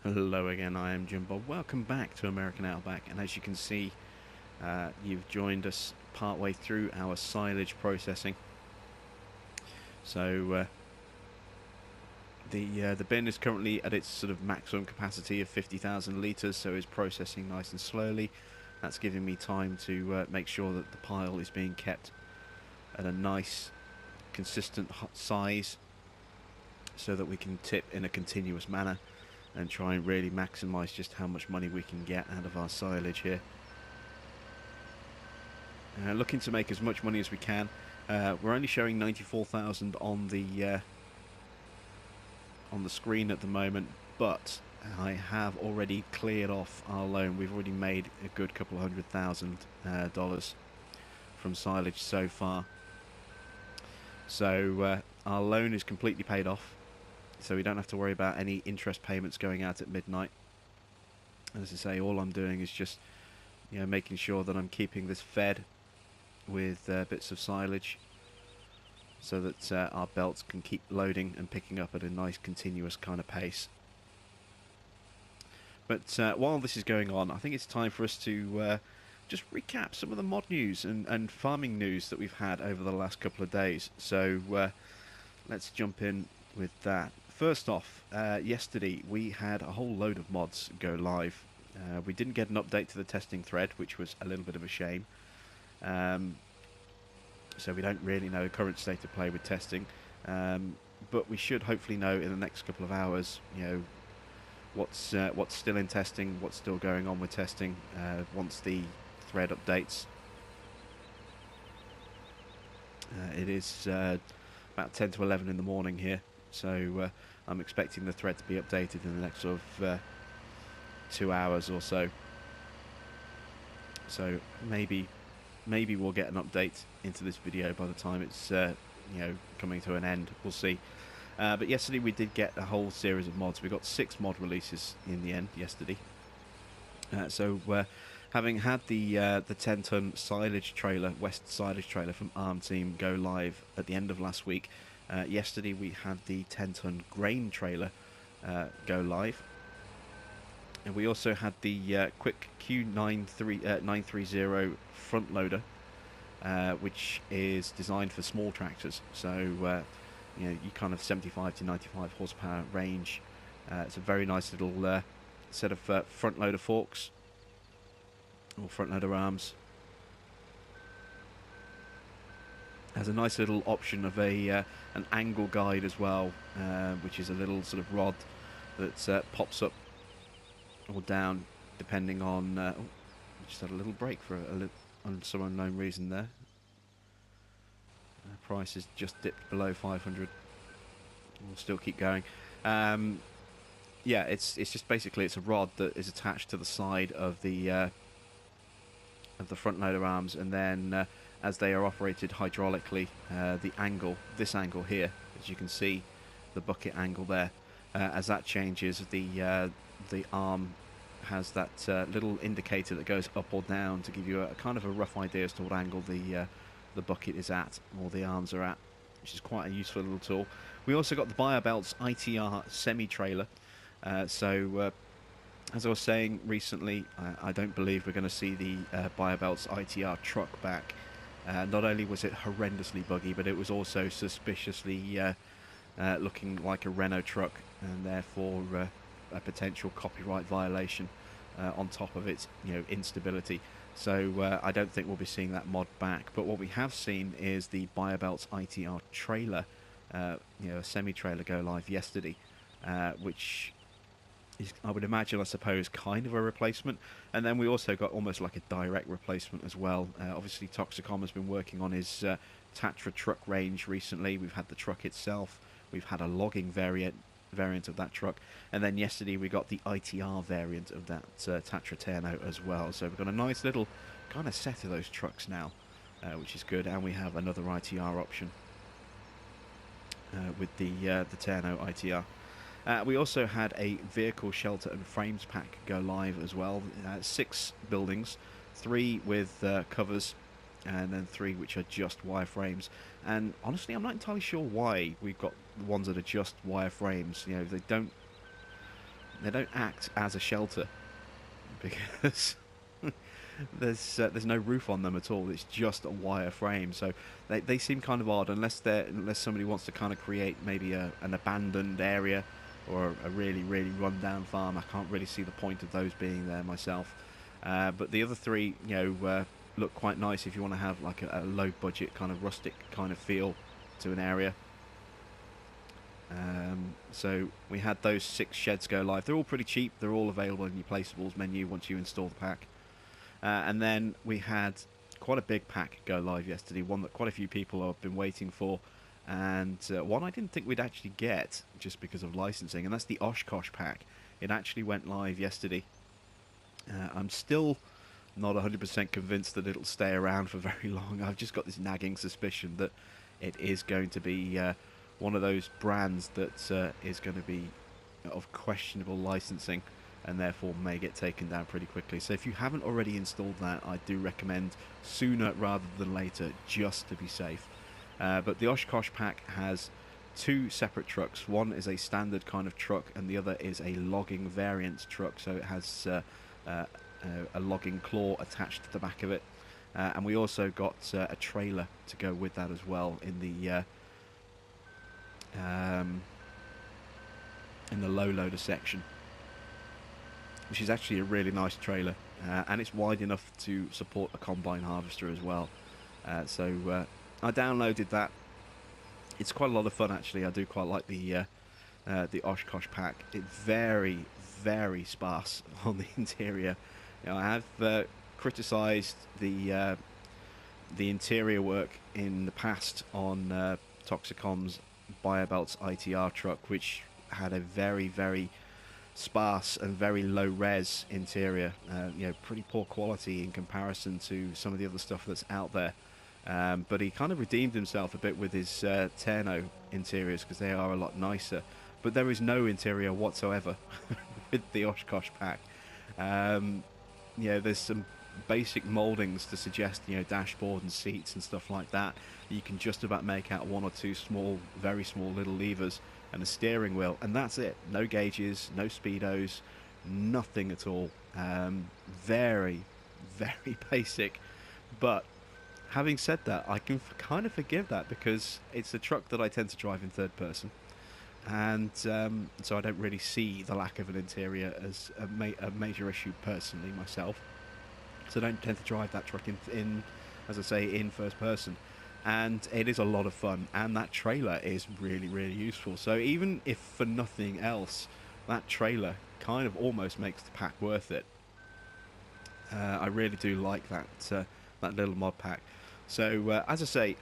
Hello again, I am Jim Bob. Welcome back to American Outback. And as you can see, you've joined us partway through our silage processing. So the bin is currently at its sort of maximum capacity of 50,000 litres, so it's processing nice and slowly. That's giving me time to make sure that the pile is being kept at a nice, consistent size, so that we can tip in a continuous manner and try and really maximise just how much money we can get out of our silage here. Looking to make as much money as we can. We're only showing 94,000 on the screen at the moment, but I have already cleared off our loan. We've already made a good couple of $100,000 from silage so far. So our loan is completely paid off, so we don't have to worry about any interest payments going out at midnight. As I say, all I'm doing is just making sure that I'm keeping this fed with bits of silage, so that our belts can keep loading and picking up at a nice continuous kind of pace. But while this is going on, I think it's time for us to just recap some of the mod news and farming news that we've had over the last couple of days. So let's jump in with that. First off, yesterday we had a whole load of mods go live. We didn't get an update to the testing thread, which was a little bit of a shame. So we don't really know the current state of play with testing. But we should hopefully know in the next couple of hours, what's still in testing, what's still going on with testing, once the thread updates. It is about 10 to 11 in the morning here, so I'm expecting the thread to be updated in the next sort of 2 hours or so. So maybe we'll get an update into this video by the time it's coming to an end. We'll see. But yesterday we did get a whole series of mods. We got 6 mod releases in the end yesterday. So having had the 10-ton silage trailer, West silage trailer from Arm Team go live at the end of last week, yesterday we had the 10-ton grain trailer go live. And we also had the quick Q930 front loader, which is designed for small tractors. So you kind of 75 to 95 horsepower range. It's a very nice little set of front loader forks, or front loader arms. Has a nice little option of an angle guide as well, which is a little sort of rod that pops up or down depending on. Just had a little break for on some unknown reason there. Price has just dipped below 500. We'll still keep going. Yeah, it's just basically it's a rod that is attached to the side of the front loader arms, and then as they are operated hydraulically, this angle here, as you can see, the bucket angle there, as that changes, the arm has that little indicator that goes up or down to give you a kind of a rough idea as to what angle the bucket is at, or the arms are at, which is quite a useful little tool. We also got the Biobelts ITR semi-trailer. So as I was saying recently, I don't believe we're going to see the Biobelts ITR truck back. Not only was it horrendously buggy, but it was also suspiciously looking like a Renault truck, and therefore a potential copyright violation on top of its instability. So I don't think we'll be seeing that mod back. But what we have seen is the Biobelts ITR trailer, a semi-trailer go live yesterday, which is, I would imagine, I suppose, kind of a replacement. And then we also got almost like a direct replacement as well. Obviously, Toxicom has been working on his Tatra truck range recently. We've had the truck itself. We've had a logging variant of that truck, and then yesterday we got the ITR variant of that Tatra Terno as well. So we've got a nice little kind of set of those trucks now, which is good. And we have another ITR option with the Terno ITR. We also had a vehicle shelter and frames pack go live as well. 6 buildings, 3 with covers, and then 3 which are just wireframes. And honestly, I'm not entirely sure why we've got the ones that are just wireframes. They don't They don't act as a shelter because there's no roof on them at all. It's just a wire frame, so they seem kind of odd unless somebody wants to kind of create maybe an abandoned area or a really rundown farm. I can't really see the point of those being there myself. But the other three, look quite nice if you want to have like a low budget kind of rustic kind of feel to an area. So we had those 6 sheds go live. They're all pretty cheap. They're all available in your placeables menu once you install the pack. And then we had quite a big pack go live yesterday, one that quite a few people have been waiting for, and one I didn't think we'd actually get just because of licensing, and that's the Oshkosh pack. It actually went live yesterday. I'm still not 100% convinced that it'll stay around for very long. I've just got this nagging suspicion that it is going to be one of those brands that is going to be of questionable licensing and therefore may get taken down pretty quickly. So if you haven't already installed that, I do recommend sooner rather than later, just to be safe. But the Oshkosh pack has 2 separate trucks. One is a standard kind of truck and the other is a logging variant truck, so it has a logging claw attached to the back of it. And we also got a trailer to go with that as well in the low loader section, which is actually a really nice trailer, and it's wide enough to support a combine harvester as well. So I downloaded that. It's quite a lot of fun actually. I do quite like the Oshkosh pack. It's very sparse on the interior. I have criticised the interior work in the past on Toxicom's Biobelt's ITR truck, which had a very sparse and very low res interior, pretty poor quality in comparison to some of the other stuff that's out there. But he kind of redeemed himself a bit with his Terno interiors because they are a lot nicer. But there is no interior whatsoever with the Oshkosh pack. There's some basic mouldings to suggest, dashboard and seats and stuff like that. You can just about make out 1 or 2 very small little levers and a steering wheel, and that's it. No gauges, no speedos, nothing at all. Very basic. But having said that, I can kind of forgive that because it's a truck that I tend to drive in third person, and so I don't really see the lack of an interior as a major issue personally myself. So I don't tend to drive that truck in, as I say, in first person. And it is a lot of fun, and that trailer is really useful. So even if for nothing else, that trailer kind of almost makes the pack worth it. I really do like that little mod pack. So as I say,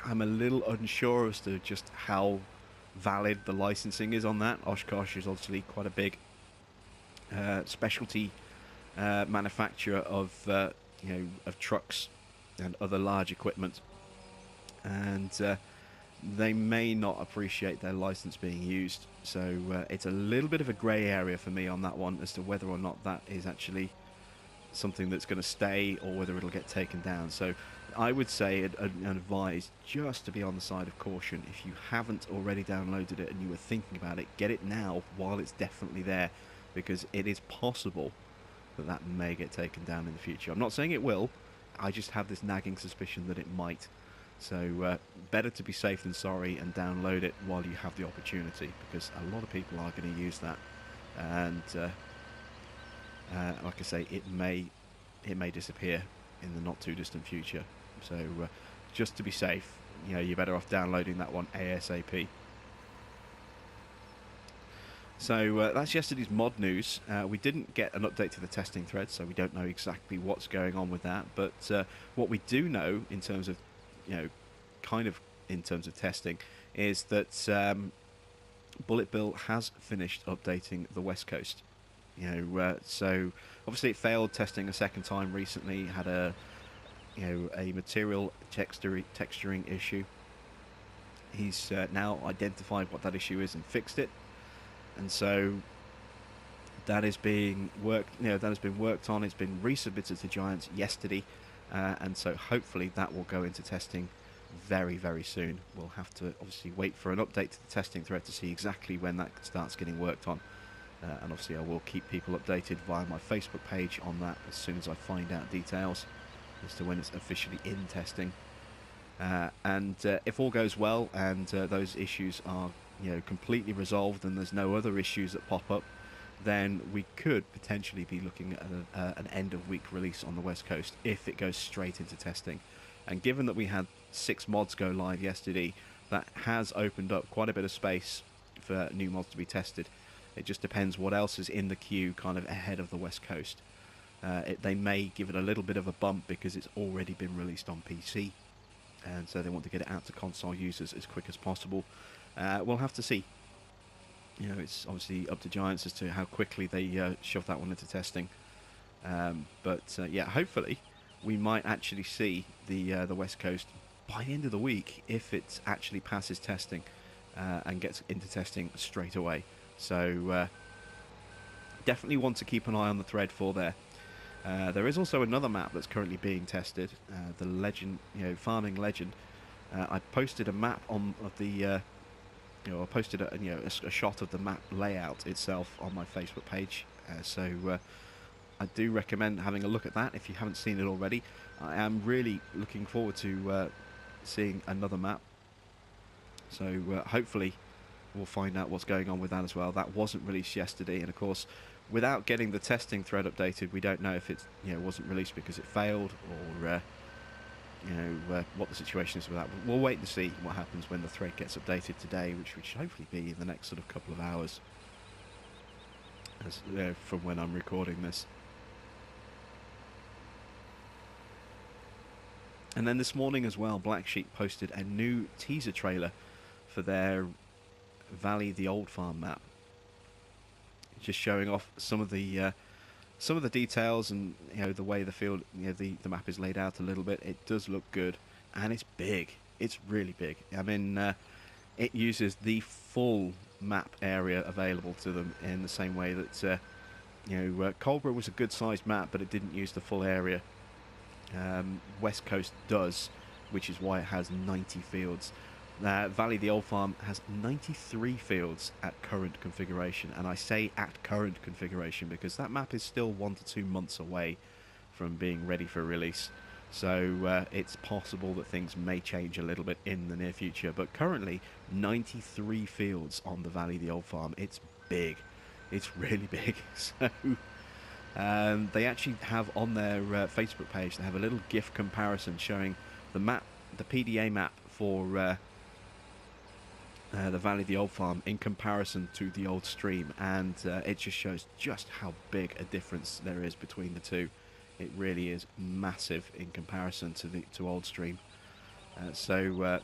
I'm a little unsure as to just how valid the licensing is on that. Oshkosh is obviously quite a big specialty manufacturer of trucks and other large equipment, and they may not appreciate their license being used. So it's a little bit of a grey area for me on that one as to whether or not that is actually something that's going to stay or whether it'll get taken down. So I would say and advise just to be on the side of caution. If you haven't already downloaded it and you were thinking about it, get it now while it's definitely there, because it is possible that may get taken down in the future. I'm not saying it will, I just have this nagging suspicion that it might. So better to be safe than sorry and download it while you have the opportunity, because a lot of people are going to use that, and like I say, it may disappear in the not too distant future. So just to be safe, you're better off downloading that one ASAP. So that's yesterday's mod news. We didn't get an update to the testing thread, so we don't know exactly what's going on with that. But what we do know in terms of, in terms of testing, is that Bullet Bill has finished updating the West Coast. So obviously it failed testing a second time recently. Had a material texturing issue. He's now identified what that issue is and fixed it. And so that is being worked. That has been worked on. It's been resubmitted to Giants yesterday, and so hopefully that will go into testing very soon. We'll have to obviously wait for an update to the testing thread to see exactly when that starts getting worked on. and obviously I will keep people updated via my Facebook page on that as soon as I find out details as to when it's officially in testing. And if all goes well and those issues are completely resolved and there's no other issues that pop up, then we could potentially be looking at an end of week release on the West Coast if it goes straight into testing. And given that we had 6 mods go live yesterday, that has opened up quite a bit of space for new mods to be tested. It just depends what else is in the queue kind of ahead of the West Coast. They may give it a little bit of a bump because it's already been released on PC, and so they want to get it out to console users as quick as possible. We'll have to see. It's obviously up to Giants as to how quickly they shove that one into testing. But yeah, hopefully we might actually see the West Coast by the end of the week if it actually passes testing and gets into testing straight away. So definitely want to keep an eye on the thread for there. There is also another map that's currently being tested, the Legend, Farming Legend. I posted a map of the, I posted a shot of the map layout itself on my Facebook page. So I do recommend having a look at that if you haven't seen it already. I am really looking forward to seeing another map. So hopefully we'll find out what's going on with that as well. That wasn't released yesterday, and of course, without getting the testing thread updated, we don't know if it wasn't released because it failed or what the situation is with that. We'll wait and see what happens when the thread gets updated today, which should hopefully be in the next sort of couple of hours from when I'm recording this. And then this morning as well, Black Sheep posted a new teaser trailer for their Valley the Old Farm map, just showing off some of the details and the way the field, the map is laid out a little bit. It does look good, and it's big. It's really big. I mean, it uses the full map area available to them in the same way that Colborough was a good-sized map, but it didn't use the full area. West Coast does, which is why it has 90 fields. Valley the Old Farm has 93 fields at current configuration, and I say at current configuration because that map is still 1 to 2 months away from being ready for release. So it's possible that things may change a little bit in the near future, but currently 93 fields on the Valley the Old Farm. It's big. It's really big. So they actually have on their Facebook page, they have a little GIF comparison showing the map, the PDA map for the Valley the Old Farm in comparison to the old stream, and it just shows just how big a difference there is between the two. It really is massive in comparison to old stream. So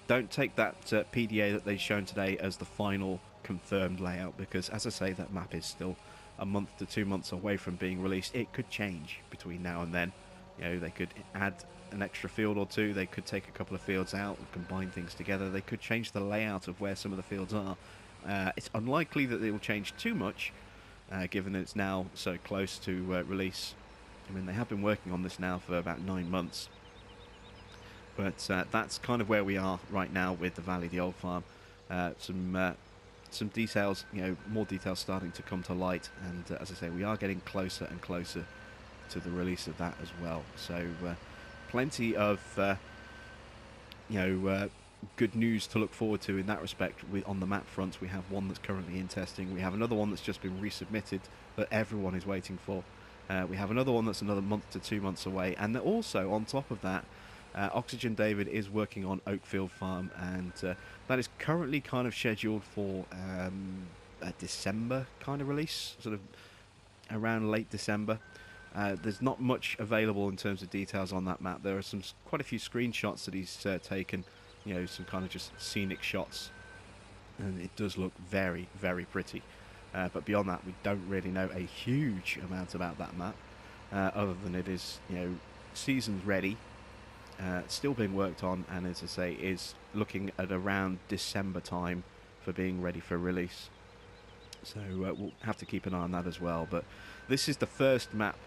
don't take that PDA that they've shown today as the final confirmed layout, because as I say, that map is still a month to 2 months away from being released. It could change between now and then. They could add an extra field or two, they could take a couple of fields out and combine things together, they could change the layout of where some of the fields are. It's unlikely that they will change too much, given that it's now so close to release. I mean, they have been working on this now for about 9 months, but that's kind of where we are right now with the Valley the Old Farm. Some details, more details starting to come to light, and as I say, we are getting closer and closer to the release of that as well. So plenty of good news to look forward to in that respect. On the map front, we have one that's currently in testing. We have another one that's just been resubmitted that everyone is waiting for. We have another one that's another month to 2 months away, and also on top of that, Oxygen David is working on Oakfield Farm, and that is currently kind of scheduled for a December kind of release, sort of around late December. There's not much available in terms of details on that map. There are quite a few screenshots that he's taken, some kind of just scenic shots, and it does look very, very pretty. But beyond that, we don't really know a huge amount about that map, other than it is, season's ready, still being worked on, and as I say, is looking at around December time for being ready for release. So we'll have to keep an eye on that as well. But this is the first map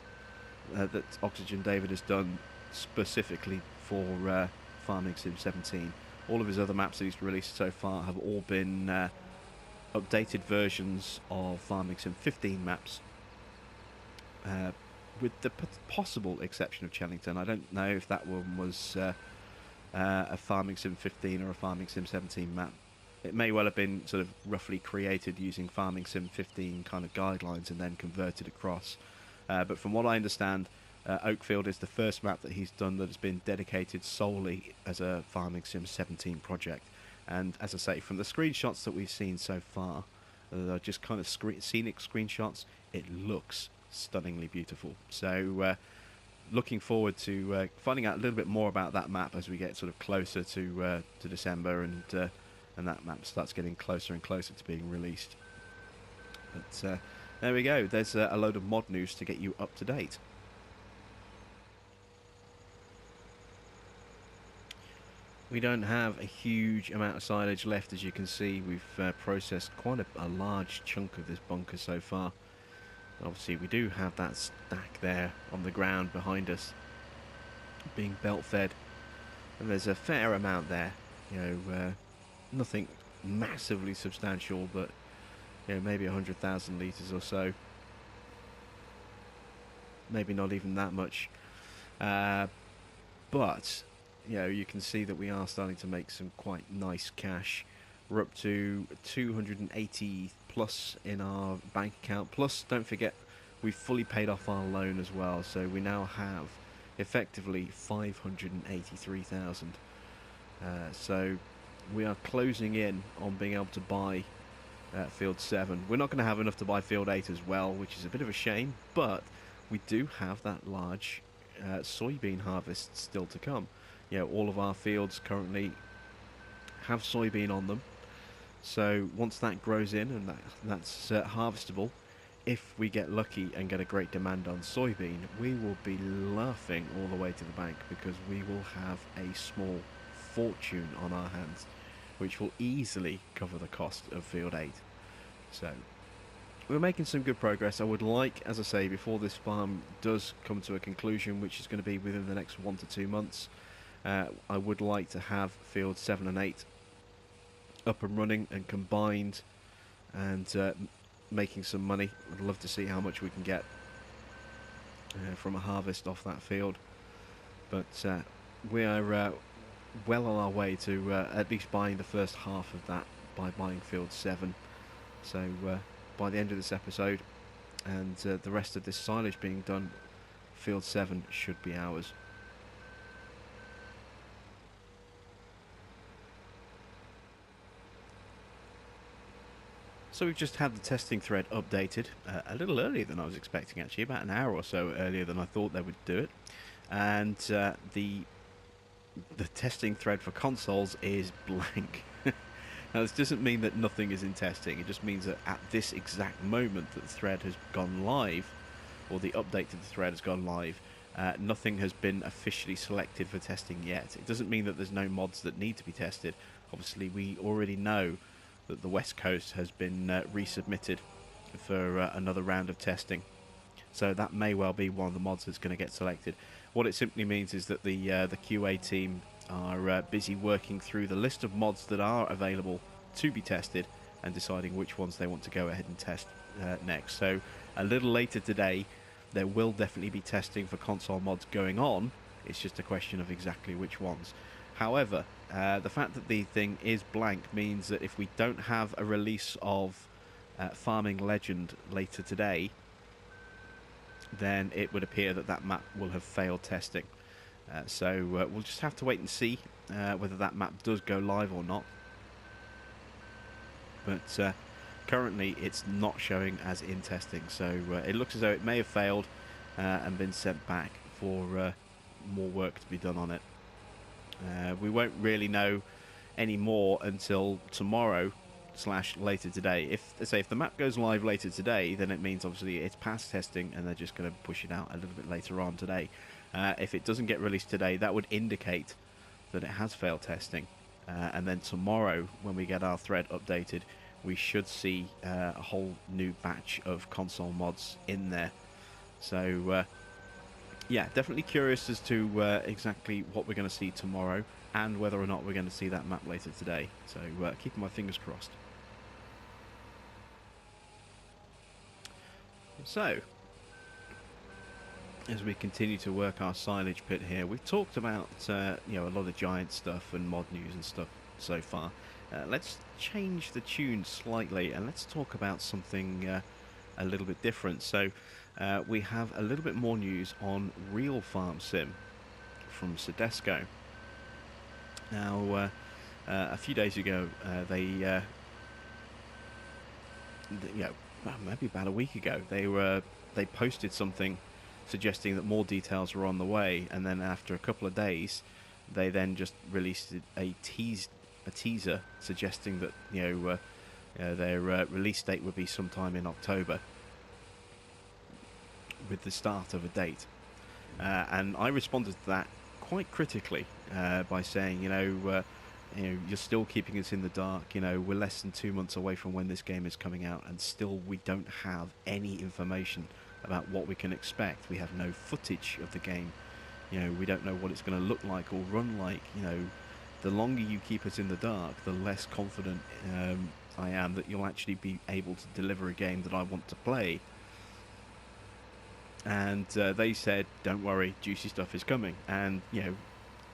that Oxygen David has done specifically for Farming Sim 17. All of his other maps that he's released so far have all been updated versions of Farming Sim 15 maps, with the possible exception of Chellington. I don't know if that one was a Farming Sim 15 or a Farming Sim 17 map. It may well have been sort of roughly created using Farming Sim 15 kind of guidelines and then converted across. But from what I understand, Oakfield is the first map that he's done that has been dedicated solely as a Farming Sim 17 project. And as I say, from the screenshots that we've seen so far, just kind of scenic screenshots, it looks stunningly beautiful. So looking forward to finding out a little bit more about that map as we get sort of closer to December, and that map starts getting closer and closer to being released. But there we go. There's a load of mod news to get you up to date. We don't have a huge amount of silage left, as you can see. We've processed quite a large chunk of this bunker so far. Obviously, we do have that stack there on the ground behind us, being belt fed, and there's a fair amount there. You know, nothing massively substantial, but you know, maybe 100,000 litres or so. Maybe not even that much. But you know, you can see that we are starting to make some quite nice cash. We're up to 280 plus in our bank account. Plus, don't forget, we've fully paid off our loan as well, so we now have effectively 583,000. So we are closing in on being able to buy Field 7. We're not going to have enough to buy Field 8 as well, which is a bit of a shame, but we do have that large soybean harvest still to come. You know, all of our fields currently have soybean on them, so once that grows in and that's harvestable, if we get lucky and get a great demand on soybean, we will be laughing all the way to the bank, because we will have a small fortune on our hands, which will easily cover the cost of Field 8. So we're making some good progress. I would like, as I say, before this farm does come to a conclusion, which is going to be within the next 1 to 2 months, I would like to have Field 7 and 8 up and running and combined, and making some money. I'd love to see how much we can get from a harvest off that field. But we are well on our way to at least buying the first half of that by buying Field 7. So by the end of this episode, and the rest of this silage being done, Field 7 should be ours. So we've just had the testing thread updated a little earlier than I was expecting, actually, about an hour or so earlier than I thought they would do it. And the testing thread for consoles is blank. Now, this doesn't mean that nothing is in testing. It just means that at this exact moment that the thread has gone live, or the update to the thread has gone live, nothing has been officially selected for testing yet. It doesn't mean that there's no mods that need to be tested. Obviously, we already know that the West Coast has been resubmitted for another round of testing, so that may well be one of the mods that's going to get selected. What it simply means is that the QA team are busy working through the list of mods that are available to be tested and deciding which ones they want to go ahead and test next. So a little later today, there will definitely be testing for console mods going on. It's just a question of exactly which ones. However, the fact that the thing is blank means that if we don't have a release of Farming Legend later today, then it would appear that that map will have failed testing. So we'll just have to wait and see whether that map does go live or not. But currently it's not showing as in testing, so it looks as though it may have failed and been sent back for more work to be done on it. We won't really know any more until tomorrow / later today. If the map goes live later today, then it means obviously it's past testing and they're just going to push it out a little bit later on today. If it doesn't get released today, that would indicate that it has failed testing, and then tomorrow when we get our thread updated, we should see a whole new batch of console mods in there. So yeah, definitely curious as to exactly what we're going to see tomorrow, and whether or not we're going to see that map later today. So keeping my fingers crossed. So, as we continue to work our silage pit here, we've talked about a lot of giant stuff and mod news and stuff so far. Let's change the tune slightly and let's talk about something a little bit different. So, we have a little bit more news on Real Farm Sim from Soedesco. Now, a few days ago, maybe about a week ago, they posted something suggesting that more details were on the way, and then after a couple of days, they then just released a teaser suggesting that their release date would be sometime in October, with the start of a date. And I responded to that quite critically by saying, you're still keeping us in the dark. We're less than 2 months away from when this game is coming out, and still we don't have any information about what we can expect. We have no footage of the game. We don't know what it's going to look like or run like. The longer you keep us in the dark, the less confident I am that you'll actually be able to deliver a game that I want to play. And they said, don't worry, juicy stuff is coming. And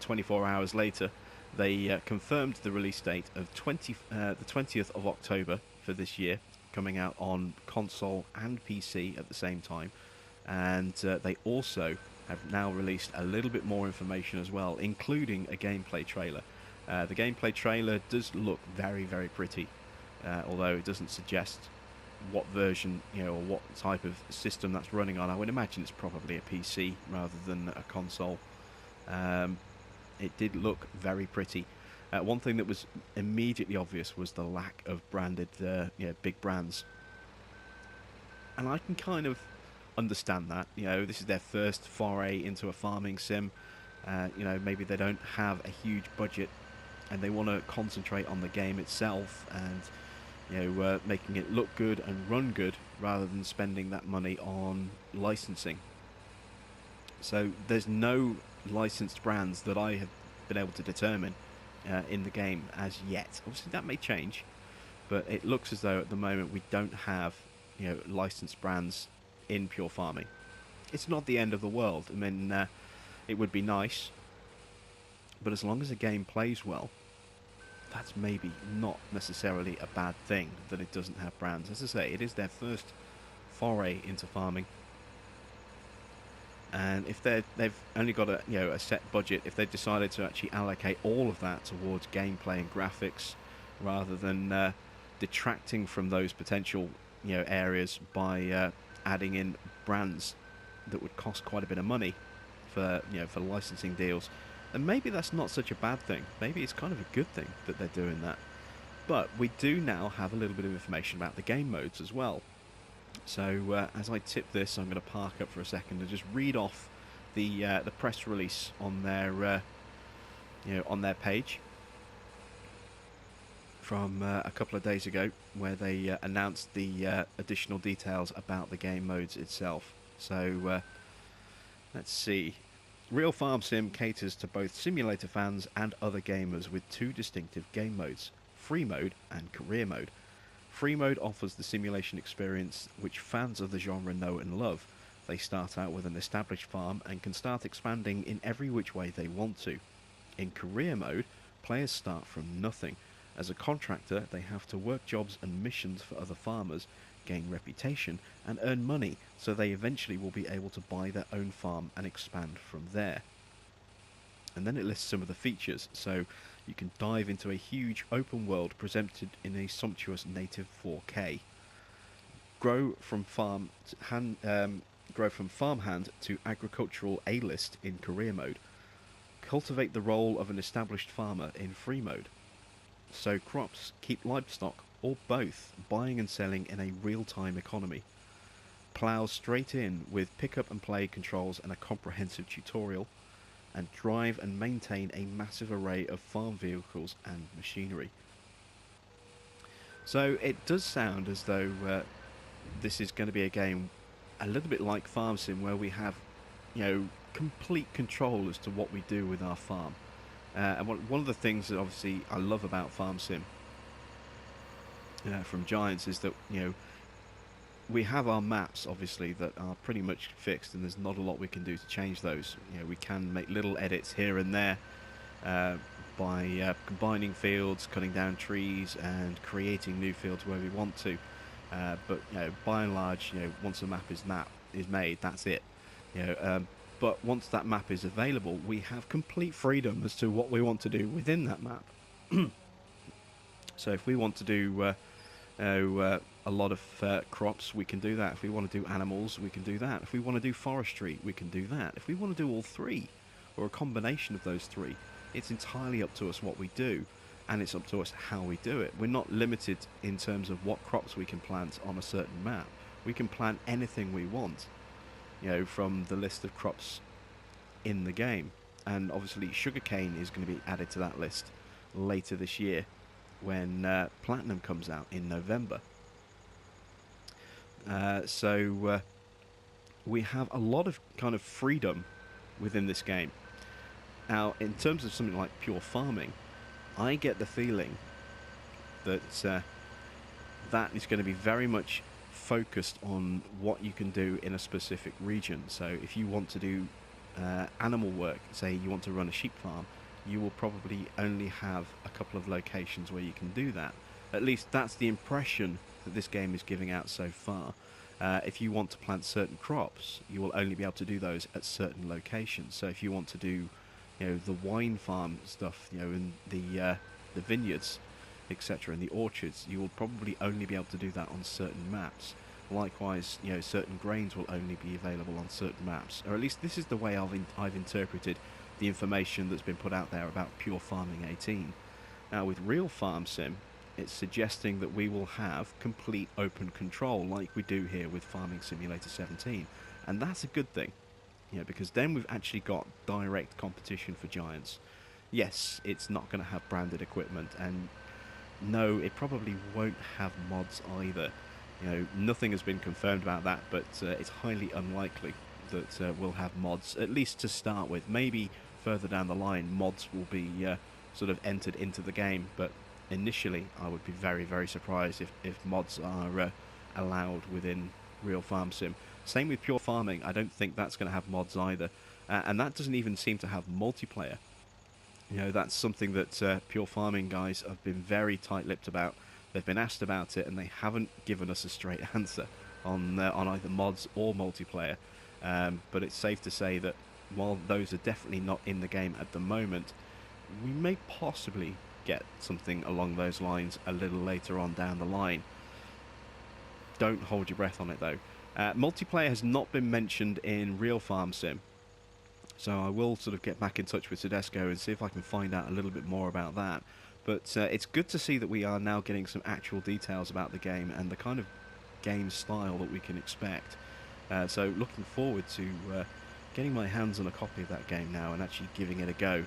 24 hours later, they confirmed the release date of the 20th of October for this year, coming out on console and PC at the same time. And they also have now released a little bit more information as well, including a gameplay trailer. The gameplay trailer does look very, very pretty, although it doesn't suggest what version, or what type of system that's running on. I would imagine it's probably a PC rather than a console. It did look very pretty. One thing that was immediately obvious was the lack of branded, big brands. And I can kind of understand that. This is their first foray into a farming sim. Maybe they don't have a huge budget and they want to concentrate on the game itself and making it look good and run good rather than spending that money on licensing. So there's no licensed brands that I have been able to determine in the game as yet. Obviously that may change, but it looks as though at the moment we don't have licensed brands in pure farming. It's not the end of the world. I mean, it would be nice, but as long as the game plays well, that's maybe not necessarily a bad thing that it doesn't have brands. As I say, it is their first foray into farming, and if they've only got a set budget, if they've decided to actually allocate all of that towards gameplay and graphics, rather than detracting from those potential areas by adding in brands that would cost quite a bit of money for licensing deals, and maybe that's not such a bad thing. Maybe it's kind of a good thing that they're doing that. But we do now have a little bit of information about the game modes as well. So as I tip this, I'm going to park up for a second and just read off the press release on their on their page from a couple of days ago, where they announced the additional details about the game modes itself. So let's see. Real Farm Sim caters to both simulator fans and other gamers with two distinctive game modes, Free Mode and Career Mode. Free Mode offers the simulation experience which fans of the genre know and love. They start out with an established farm and can start expanding in every which way they want to. In Career Mode, players start from nothing. As a contractor, they have to work jobs and missions for other farmers, gain reputation, and earn money, so they eventually will be able to buy their own farm and expand from there. And then it lists some of the features, so you can dive into a huge open world presented in a sumptuous native 4K. Grow from farmhand to agricultural A-list in Career Mode. Cultivate the role of an established farmer in Free Mode. Sow crops, keep livestock, or both, buying and selling in a real-time economy. Plough straight in with pick-up and play controls and a comprehensive tutorial, and drive and maintain a massive array of farm vehicles and machinery. So it does sound as though this is going to be a game a little bit like Farm Sim, where we have complete control as to what we do with our farm. And one of the things that obviously I love about Farm Sim from Giants is that we have our maps, obviously, that are pretty much fixed, and there's not a lot we can do to change those. You know, we can make little edits here and there uh, by combining fields, cutting down trees, and creating new fields where we want to. But you know, by and large, you know, once a map is made, that's it. You know, but once that map is available, we have complete freedom as to what we want to do within that map. So if we want to do a lot of crops, we can do that. If we want to do animals, we can do that. If we want to do forestry, we can do that. If we want to do all three, or a combination of those three, it's entirely up to us what we do, and it's up to us how we do it. We're not limited in terms of what crops we can plant on a certain map. We can plant anything we want, you know, from the list of crops in the game. And obviously sugarcane is going to be added to that list later this year when Platinum comes out in November. So we have a lot of kind of freedom within this game. Now, in terms of something like pure farming, I get the feeling that that is going to be very much focused on what you can do in a specific region. So if you want to do animal work, say you want to run a sheep farm, you will probably only have a couple of locations where you can do that. At least that's the impression that this game is giving out so far. If you want to plant certain crops, you will only be able to do those at certain locations. So if you want to do, you know, the wine farm stuff, you know, in the vineyards, etc., and the orchards, you will probably only be able to do that on certain maps. Likewise, you know, certain grains will only be available on certain maps, or at least this is the way I've interpreted the information that's been put out there about Pure Farming 18. Now, with Real Farm Sim, it's suggesting that we will have complete open control, like we do here with Farming Simulator 17, and that's a good thing, you know, because then we've actually got direct competition for giants. Yes, it's not going to have branded equipment, and no, it probably won't have mods either. You know, nothing has been confirmed about that, but it's highly unlikely that we'll have mods, at least to start with. Maybe further down the line, mods will be sort of entered into the game, but initially I would be very, very surprised if mods are allowed within Real Farm Sim. Same with Pure Farming, I don't think that's going to have mods either. And that doesn't even seem to have multiplayer. You know, that's something that Pure Farming guys have been very tight-lipped about. They've been asked about it, and they haven't given us a straight answer on either mods or multiplayer. But it's safe to say that while those are definitely not in the game at the moment, we may possibly get something along those lines a little later on down the line. Don't hold your breath on it, though. Multiplayer has not been mentioned in Real Farm Sim, so I will sort of get back in touch with Soedesco and see if I can find out a little bit more about that. But it's good to see that we are now getting some actual details about the game and the kind of game style that we can expect. So looking forward to getting my hands on a copy of that game now and actually giving it a go,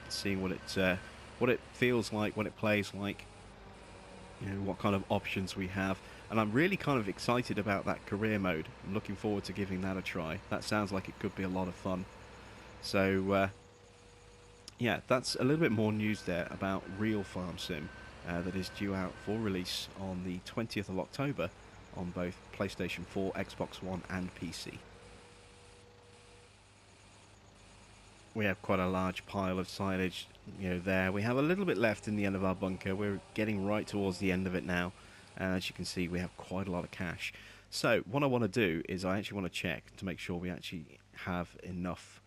seeing what it feels like, what it plays like, you know, what kind of options we have. And I'm really kind of excited about that career mode. I'm looking forward to giving that a try. That sounds like it could be a lot of fun. So yeah, that's a little bit more news there about Real Farm Sim that is due out for release on the 20th of October on both PlayStation 4, Xbox One and PC. We have quite a large pile of silage, you know, there. We have a little bit left in the end of our bunker. We're getting right towards the end of it now. And as you can see, we have quite a lot of cash. So what I want to do is I actually want to check to make sure we actually have enough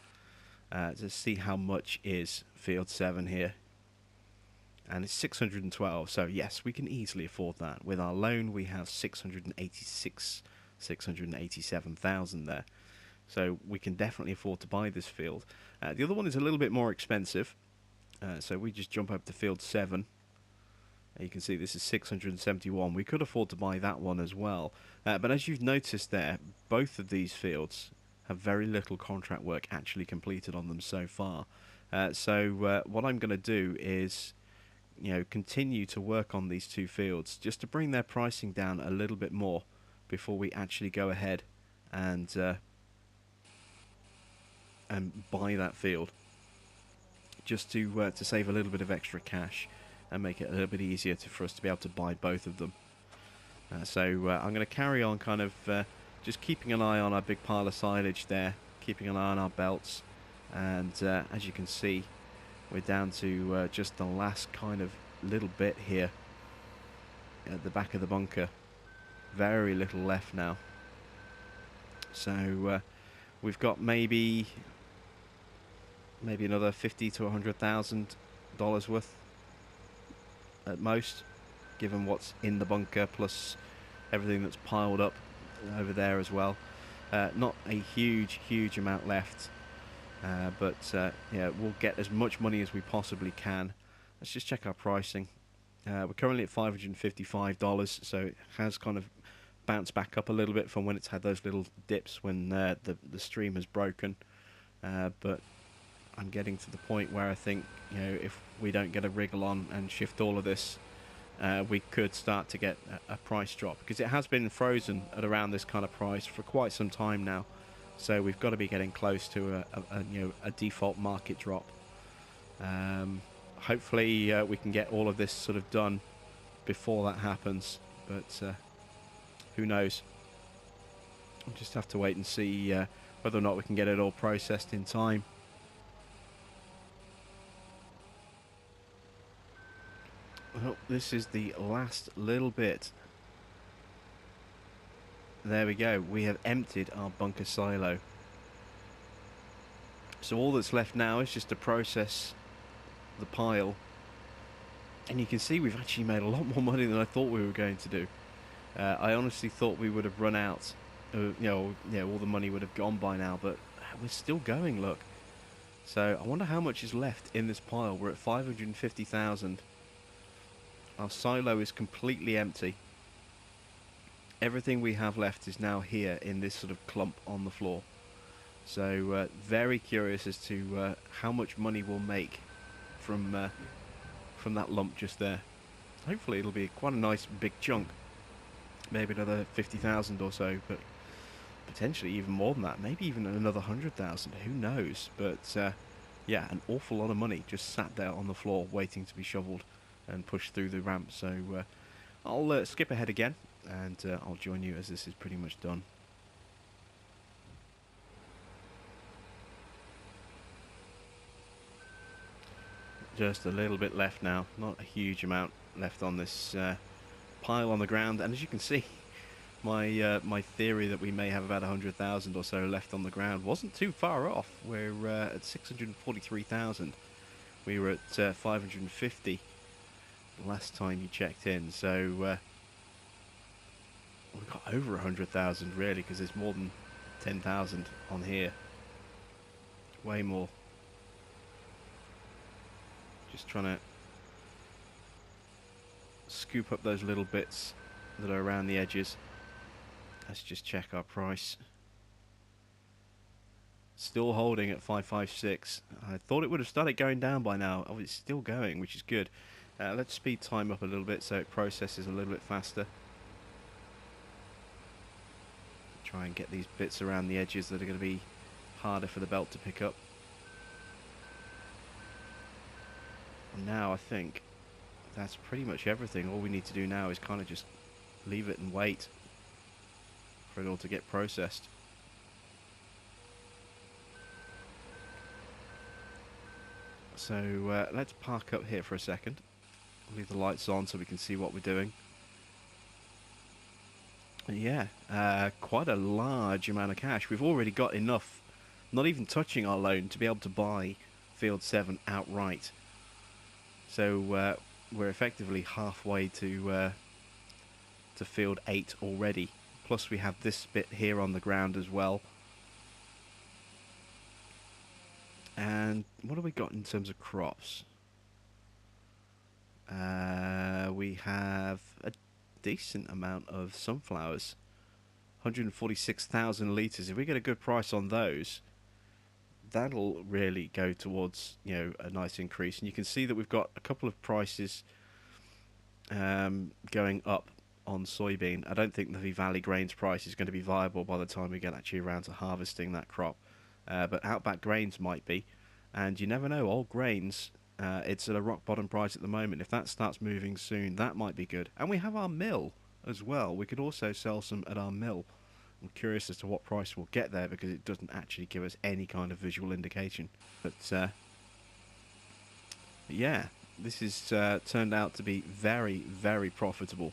to see how much is Field 7 here. And it's 612, so yes, we can easily afford that. With our loan, we have 687,000 there. So we can definitely afford to buy this field. The other one is a little bit more expensive. So we just jump up to Field 7. You can see this is 671. We could afford to buy that one as well. But as you've noticed there, both of these fields have very little contract work actually completed on them so far. So what I'm going to do is, you know, continue to work on these two fields just to bring their pricing down a little bit more before we actually go ahead and buy that field, just to save a little bit of extra cash and make it a little bit easier for us to be able to buy both of them. I'm going to carry on kind of just keeping an eye on our big pile of silage there, keeping an eye on our belts, and as you can see, we're down to just the last kind of little bit here at the back of the bunker. Very little left now. So we've got maybe another $50,000 to $100,000 worth at most, given what's in the bunker plus everything that's piled up over there as well. Not a huge amount left, but yeah, we'll get as much money as we possibly can. Let's just check our pricing. We're currently at $555, so it has kind of bounced back up a little bit from when it's had those little dips when the stream has broken. But I'm getting to the point where I think, if we don't get a wriggle on and shift all of this, we could start to get a price drop, because it has been frozen at around this kind of price for quite some time now. So we've got to be getting close to a default market drop. Hopefully we can get all of this sort of done before that happens, but who knows? We'll just have to wait and see whether or not we can get it all processed in time. Well, this is the last little bit. There we go. We have emptied our bunker silo. So all that's left now is just to process the pile. And you can see we've actually made a lot more money than I thought we were going to do. I honestly thought we would have run out. All the money would have gone by now, but we're still going, look. So I wonder how much is left in this pile. We're at 550,000. Our silo is completely empty. Everything we have left is now here in this sort of clump on the floor. So very curious as to how much money we'll make from that lump just there. Hopefully it'll be quite a nice big chunk. Maybe another 50,000 or so, but potentially even more than that. Maybe even another 100,000. Who knows? But yeah, an awful lot of money just sat there on the floor waiting to be shoveled and pushed through the ramp. So I'll skip ahead again, and I'll join you as this is pretty much done. Just a little bit left now, not a huge amount left on this pile on the ground, and as you can see, my theory that we may have about 100,000 or so left on the ground wasn't too far off. We're at 643,000. We were at 550 last time you checked in, so we've got over 100,000 really, because there's more than 10,000 on here. Way more. Just trying to scoop up those little bits that are around the edges. Let's just check our price. Still holding at 556. I thought it would have started going down by now. Oh, it's still going, which is good. Let's speed time up a little bit so it processes a little bit faster. Try and get these bits around the edges that are going to be harder for the belt to pick up. And now I think that's pretty much everything. All we need to do now is kind of just leave it and wait for it all to get processed. So let's park up here for a second. Leave the lights on so we can see what we're doing. And yeah, quite a large amount of cash. We've already got enough, not even touching our loan, to be able to buy Field 7 outright. So we're effectively halfway to Field 8 already. Plus we have this bit here on the ground as well. And what have we got in terms of crops? We have a decent amount of sunflowers. 146,000 litres. If we get a good price on those, that'll really go towards, a nice increase. And you can see that we've got a couple of prices going up on soybean. I don't think the V Valley Grains price is going to be viable by the time we get actually around to harvesting that crop. But Outback Grains might be. And you never know, old grains, it's at a rock bottom price at the moment. If that starts moving soon, that might be good. And we have our mill as well. We could also sell some at our mill. I'm curious as to what price we'll get there because it doesn't actually give us any kind of visual indication. But yeah, this has turned out to be very, very profitable.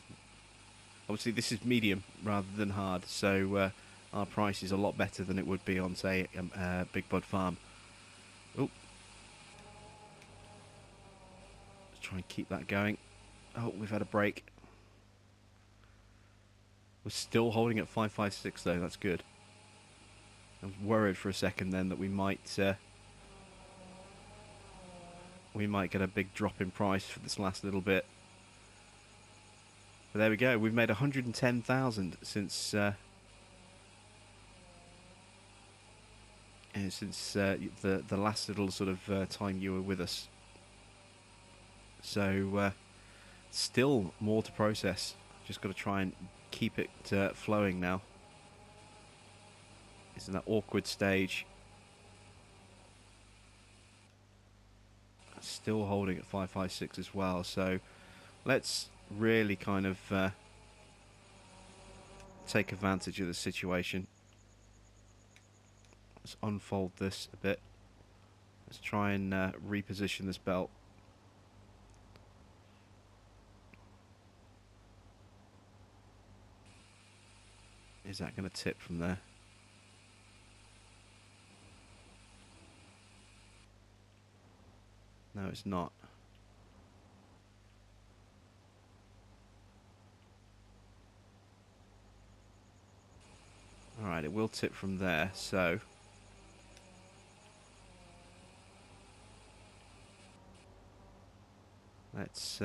Obviously, this is medium rather than hard, so our price is a lot better than it would be on, say, Big Bud Farm. Oh, let's try and keep that going. Oh, we've had a break. We're still holding at 556 though. That's good. I was worried for a second then that we might get a big drop in price for this last little bit. But there we go. We've made 110,000 since the last little sort of time you were with us. So still more to process. Just got to try and keep it flowing now. It's in that awkward stage. Still holding at 556 as well. So let's really kind of take advantage of the situation. Let's unfold this a bit. Let's try and reposition this belt. Is that going to tip from there? No, it's not. Alright, it will tip from there, so let's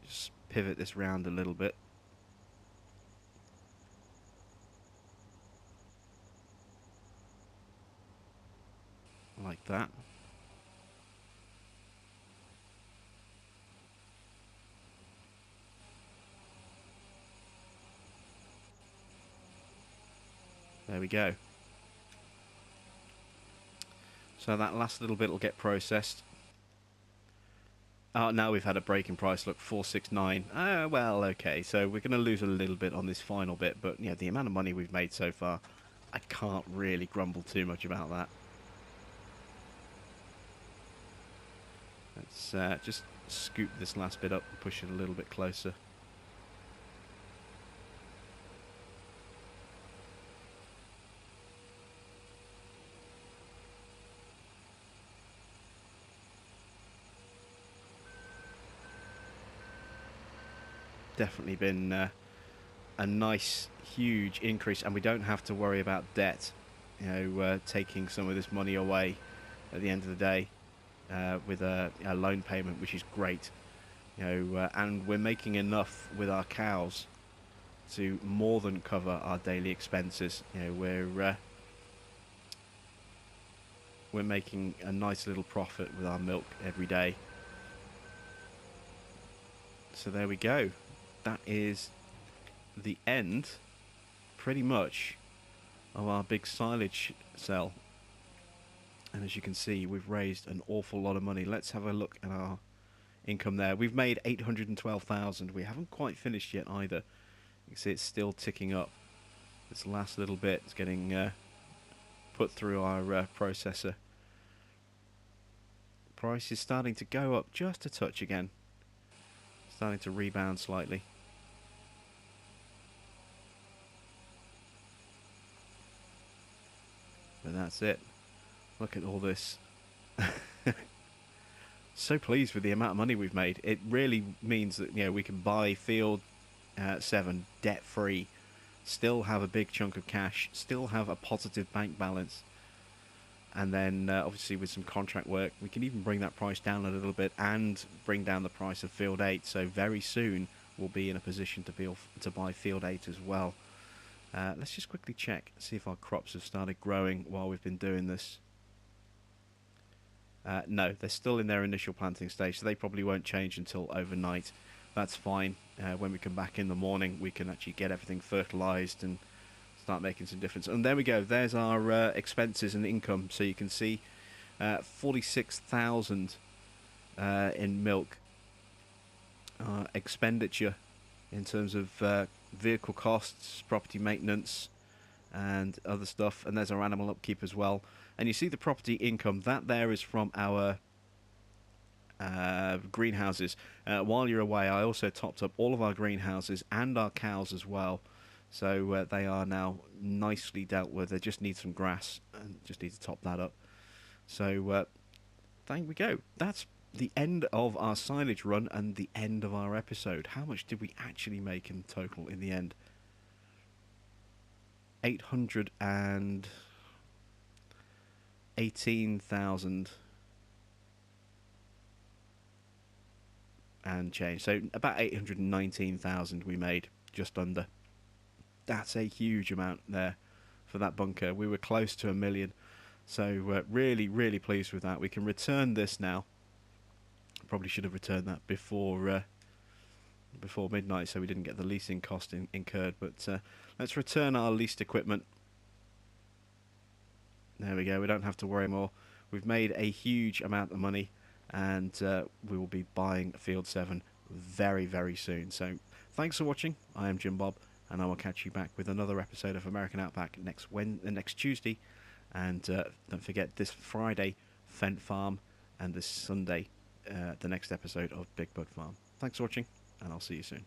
just pivot this round a little bit. Like that. There we go. So that last little bit will get processed. Oh, now we've had a break in price. Look, 469. Well, okay. So we're going to lose a little bit on this final bit, but yeah, the amount of money we've made so far, I can't really grumble too much about that. Let's just scoop this last bit up and push it a little bit closer. Definitely been a nice, huge increase, and we don't have to worry about debt. You know, taking some of this money away at the end of the day. With a loan payment, which is great, you know, and we're making enough with our cows to more than cover our daily expenses. You know, we're making a nice little profit with our milk every day. So there we go. That is the end, pretty much, of our big silage sell. And as you can see, we've raised an awful lot of money. Let's have a look at our income there. We've made 812,000. We haven't quite finished yet either. You can see it's still ticking up. This last little bit is getting put through our processor. Price is starting to go up just a touch again. Starting to rebound slightly. But that's it. Look at all this. So pleased with the amount of money we've made. It really means that, you know, we can buy Field 7 debt free, still have a big chunk of cash, still have a positive bank balance, and then obviously with some contract work we can even bring that price down a little bit and bring down the price of Field 8. So very soon we'll be in a position to buy Field 8 as well. Let's just quickly check, see if our crops have started growing while we've been doing this. No, they're still in their initial planting stage, so they probably won't change until overnight. That's fine. When we come back in the morning, we can actually get everything fertilised and start making some difference. And there we go. There's our expenses and income. So you can see 46,000 in milk. expenditure in terms of vehicle costs, property maintenance, and other stuff. And there's our animal upkeep as well. And you see the property income. That there is from our greenhouses. While you're away, I also topped up all of our greenhouses and our cows as well. So they are now nicely dealt with. They just need some grass and just need to top that up. So there we go. That's the end of our silage run and the end of our episode. How much did we actually make in total in the end? 818,000 and change. So about 819,000 we made, just under. That's a huge amount there for that bunker. We were close to 1 million. So really, really pleased with that. We can return this now. Probably should have returned that before midnight, so we didn't get the leasing cost incurred. But let's return our leased equipment. There we go. We don't have to worry more. We've made a huge amount of money, and we will be buying Field 7 very, very soon. So thanks for watching. I am Jim Bob, and I will catch you back with another episode of American Outback next Tuesday. And don't forget, this Friday, Fent Farm, and this Sunday, the next episode of Big Bud Farm. Thanks for watching, and I'll see you soon.